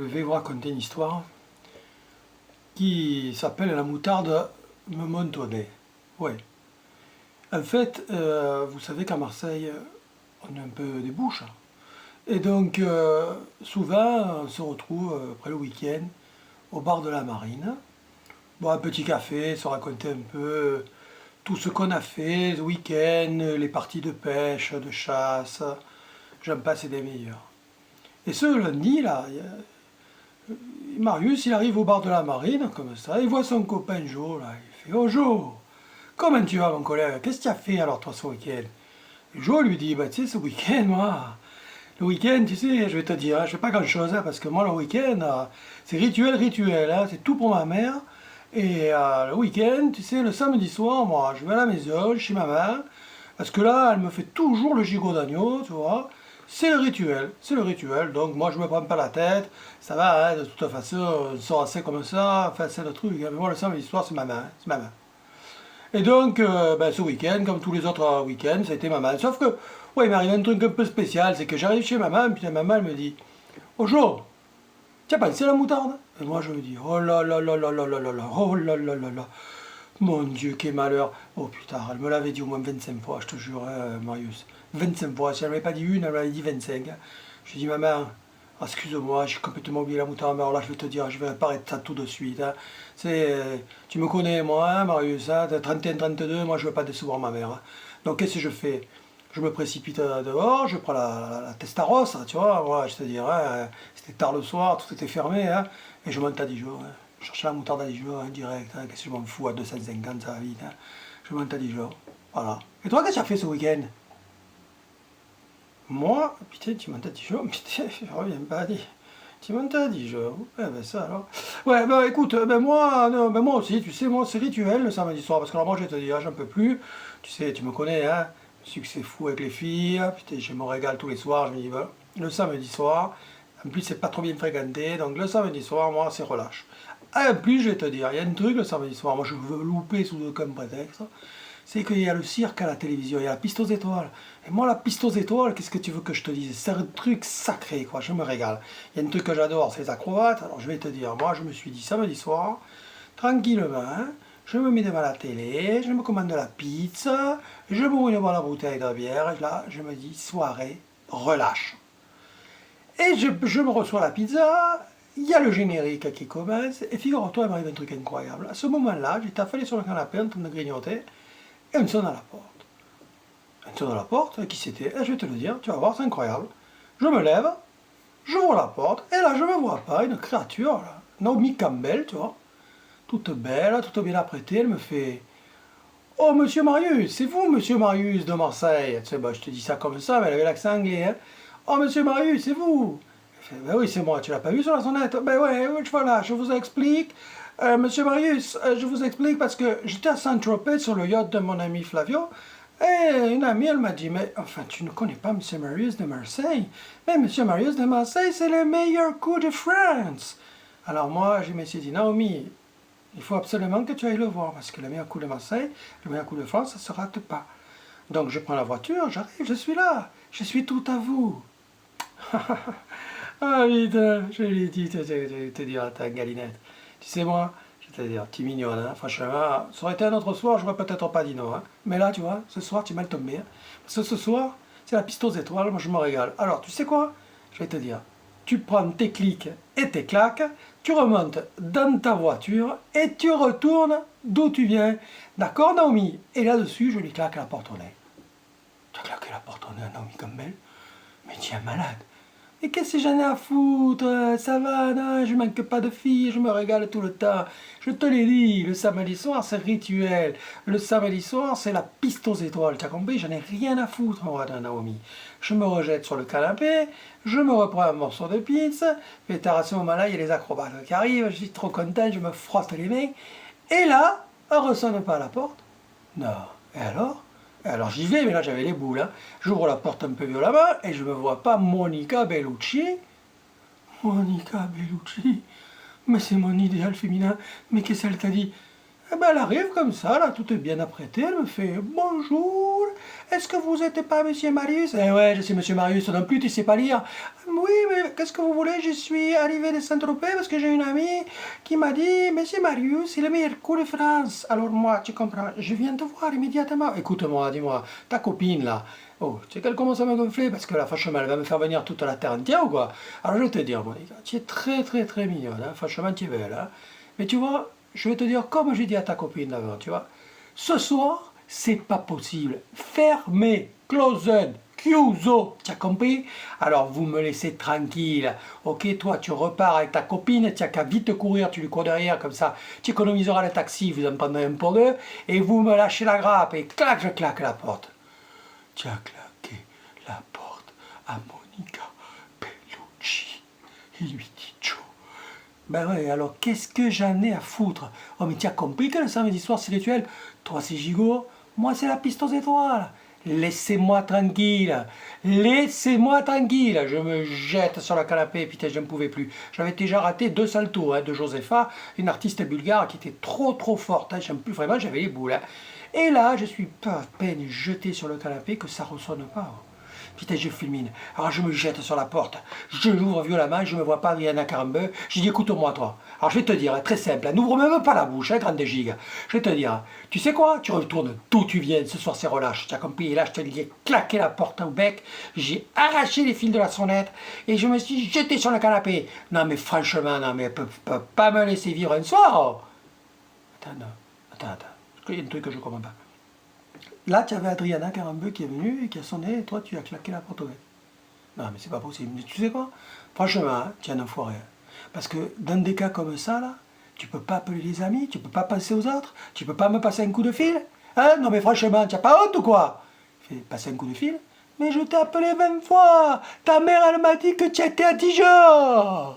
Je vais vous raconter une histoire qui s'appelle La moutarde me montonnait. Ouais. En fait, vous savez qu'à Marseille, on est un peu des bouches. Et donc, souvent, on se retrouve après le week-end au bar de la Marine. Bon, un petit café, se raconter un peu tout ce qu'on a fait ce week-end, les parties de pêche, de chasse, j'en passe et des meilleurs. Et ce lundi, là, Marius, il arrive au bar de la Marine, comme ça, il voit son copain Joe, là, il fait « Oh Joe, comment tu vas mon collègue? Qu'est-ce que tu as fait alors toi ce week-end » Joe lui dit « Bah tu sais, ce week-end, moi, le week-end, tu sais, je vais te dire, je fais pas grand-chose, hein, parce que moi, le week-end, c'est rituel, hein, c'est tout pour ma mère. Et le week-end, tu sais, le samedi soir, moi, je vais à la maison, chez ma mère, parce que là, elle me fait toujours le gigot d'agneau, tu vois. C'est le rituel, donc moi je me prends pas la tête, ça va, hein, de toute façon, on sort assez comme ça, enfin c'est le truc, hein, mais moi le samedi soir c'est ma main, c'est ma main. Et donc, ce week-end, comme tous les autres week-ends, ça a été maman. Sauf que, ouais, il m'arrive un truc un peu spécial, c'est que j'arrive chez maman, puis maman elle me dit, « Bonjour, tu as pensé à la moutarde ?» Et moi je me dis, « Oh là là là là là là là là, oh là là là là, mon Dieu, quel malheur. » Oh putain, elle me l'avait dit au moins 25 fois, je te jure, hein, Marius. 25 fois, si elle ne m'avait pas dit une, elle m'avait dit 25. Je lui ai dit, maman, excuse-moi, j'ai complètement oublié la moutarde, mais alors là je vais te dire, je vais apparaître ça tout de suite. Hein. Tu me connais moi, hein, Marius, hein, 31-32, moi je ne veux pas décevoir ma mère. Hein. Donc qu'est-ce que je fais? Je me précipite dehors, je prends la Testaros, tu vois, moi, je te dis, hein, c'était tard le soir, tout était fermé, hein, et je monte à Dijon. Hein. Je cherche la moutarde à Dijon, hein, direct, hein, qu'est-ce que je m'en fous, à 250, ça va vite. Hein. Je monte à Dijon, voilà. Et toi, qu'est-ce que tu as fait ce week-end? Moi, putain, tu montes à Dijon, putain, je reviens pas, tu montes à Dijon, eh ben ça alors. Ouais, ben écoute, non, ben moi aussi, tu sais, moi c'est rituel le samedi soir, parce que alors moi je vais te dire, j'en peux plus, tu sais, tu me connais, hein, succès fou avec les filles, putain, je me régale tous les soirs, je me dis, ben, le samedi soir, en plus c'est pas trop bien fréquenté, donc le samedi soir, moi c'est relâche. En plus, je vais te dire, il y a un truc le samedi soir, moi je veux louper sous aucun prétexte, c'est qu'il y a le cirque à la télévision, il y a la piste aux étoiles. Et moi, la piste aux étoiles, qu'est-ce que tu veux que je te dise? C'est un truc sacré, quoi, je me régale. Il y a un truc que j'adore, c'est les acrobates. Alors je vais te dire, moi je me suis dit samedi soir, tranquillement, hein, je me mets devant la télé, je me commande de la pizza, je bois une bonne bouteille de bière, et là je me dis, soirée, relâche. Et je me reçois la pizza, il y a le générique qui commence, et figure-toi, il m'arrive un truc incroyable. À ce moment-là, j'étais affalé sur le canapé en train de grignoter, et on me sonne à la porte. On me sonne à la porte, qui c'était? Je vais te le dire, tu vas voir, c'est incroyable. Je me lève, j'ouvre la porte, et là je ne vois pas une créature, là, Naomi Campbell, tu vois, toute belle, toute bien apprêtée, elle me fait « Oh, monsieur Marius, c'est vous, monsieur Marius de Marseille ?» Tu sais, bah, je te dis ça comme ça, mais elle avait l'accent anglais, hein. « Oh, monsieur Marius, c'est vous ?» Elle fait « Ben oui, c'est moi, tu l'as pas vu sur la sonnette ?»« Ben ouais, voilà, je vous explique. Monsieur Marius, je vous explique parce que j'étais à Saint-Tropez sur le yacht de mon ami Flavio, et une amie, elle m'a dit, mais enfin, tu ne connais pas Monsieur Marius de Marseille? Mais Monsieur Marius de Marseille, c'est le meilleur coup de France. Alors moi, je me suis dit, Naomi, il faut absolument que tu ailles le voir, parce que le meilleur coup de Marseille, le meilleur coup de France, ça ne se rate pas. Donc je prends la voiture, j'arrive, je suis là, je suis tout à vous. Ah putain, je lui ai dit, te dire, ta galinette. Tu sais moi, je vais te dire, tu es mignonne, hein, franchement, ça aurait été un autre soir, je n'aurais peut-être pas dit non. Hein. Mais là, tu vois, ce soir, tu es mal tombé. Hein. Parce que ce soir, c'est la piste aux étoiles, moi je me régale. Alors, tu sais quoi? Je vais te dire, tu prends tes clics et tes claques, tu remontes dans ta voiture et tu retournes d'où tu viens. D'accord, Naomi? Et là-dessus, je lui claque la porte au nez. Tu as claqué la porte au nez à Naomi Campbell? Mais tu es malade. Et qu'est-ce que j'en ai à foutre? Ça va, non, je manque pas de filles, je me régale tout le temps. Je te l'ai dit, le samedi soir, c'est rituel. Le samedi soir, c'est la piste aux étoiles. Tu as compris? J'en ai rien à foutre, moi, de Naomi. Je me rejette sur le canapé, je me reprends un morceau de pizza. Et à ce moment-là, il y a les acrobates qui arrivent, je suis trop content, je me frotte les mains. Et là, on ne ressonne pas à la porte. Non. Et alors? Alors j'y vais, mais là j'avais les boules. Hein. J'ouvre la porte un peu violemment et je ne vois pas Monica Bellucci. Monica Bellucci? Mais c'est mon idéal féminin. Mais qu'est-ce qu'elle t'a dit? Eh ben, elle arrive comme ça, là, tout est bien apprêté, elle me fait «Bonjour, est-ce que vous n'êtes pas Monsieur Marius?» Eh ouais, je suis Monsieur Marius, non plus, tu sais pas lire. «Oui, mais qu'est-ce que vous voulez? Je suis arrivé de Saint-Tropez parce que j'ai une amie qui m'a dit Monsieur Marius, c'est le meilleur coup de France. Alors moi, tu comprends, je viens te voir immédiatement. Écoute-moi, dis-moi, ta copine là, oh, tu sais qu'elle commence à me gonfler parce que là, franchement, elle va me faire venir toute la terre entière ou quoi? Alors je vais te dire, Monica, tu es très très très mignonne, hein, franchement, tu es belle, hein. Mais tu vois, je vais te dire comme j'ai dit à ta copine là-bas, tu vois. Ce soir, c'est pas possible. Fermé, closed, chiuso, tu as compris? Alors vous me laissez tranquille. Ok, toi tu repars avec ta copine, tu as qu'à vite courir, tu lui cours derrière comme ça, tu économiseras le taxi, vous en prendrez un pour deux, et vous me lâchez la grappe et clac, je claque la porte. Tu as claqué la porte à Monica Bellucci. Il lui dit Joe. Ben ouais, alors qu'est-ce que j'en ai à foutre? Oh mais tu as compris que le samedi soir c'est rituel? Toi c'est gigot, moi c'est la piste aux étoiles. Laissez-moi tranquille, laissez-moi tranquille. Je me jette sur le canapé, putain je ne pouvais plus. J'avais déjà raté 2 saltos hein, de Josefa, une artiste bulgare qui était trop forte. Hein. J'aime plus vraiment, j'avais les boules. Hein. Et là je suis pas à peine jeté sur le canapé que ça ressonne pas. Putain, je fulmine. Alors je me jette sur la porte, je l'ouvre violemment, je ne me vois pas Adriana Carambeu. Je dis écoute-moi toi. Alors je vais te dire, très simple, n'ouvre même pas la bouche, hein, grande giga. Je vais te dire, tu sais quoi? Tu retournes d'où tu viens, ce soir c'est relâche. Tu as compris? Et là je te dis, j'ai claqué la porte au bec, j'ai arraché les fils de la sonnette et je me suis jeté sur le canapé. Non mais franchement, non mais elle peut pas me laisser vivre un soir. Attends, non. Attends. Il y a un truc que je ne comprends pas. Là, tu avais Adriana Carambeu qui est venue et qui a sonné, et toi, tu as claqué la porte ouverte. Non, mais c'est pas possible. Mais tu sais quoi? Franchement, hein, tu es un enfoiré. Parce que dans des cas comme ça, là, tu peux pas appeler les amis, tu peux pas penser aux autres, tu peux pas me passer un coup de fil. Hein? Non, mais franchement, tu n'as pas honte ou quoi? Fais passer un coup de fil. Mais je t'ai appelé 20 fois. Ta mère, elle m'a dit que tu étais à Dijon.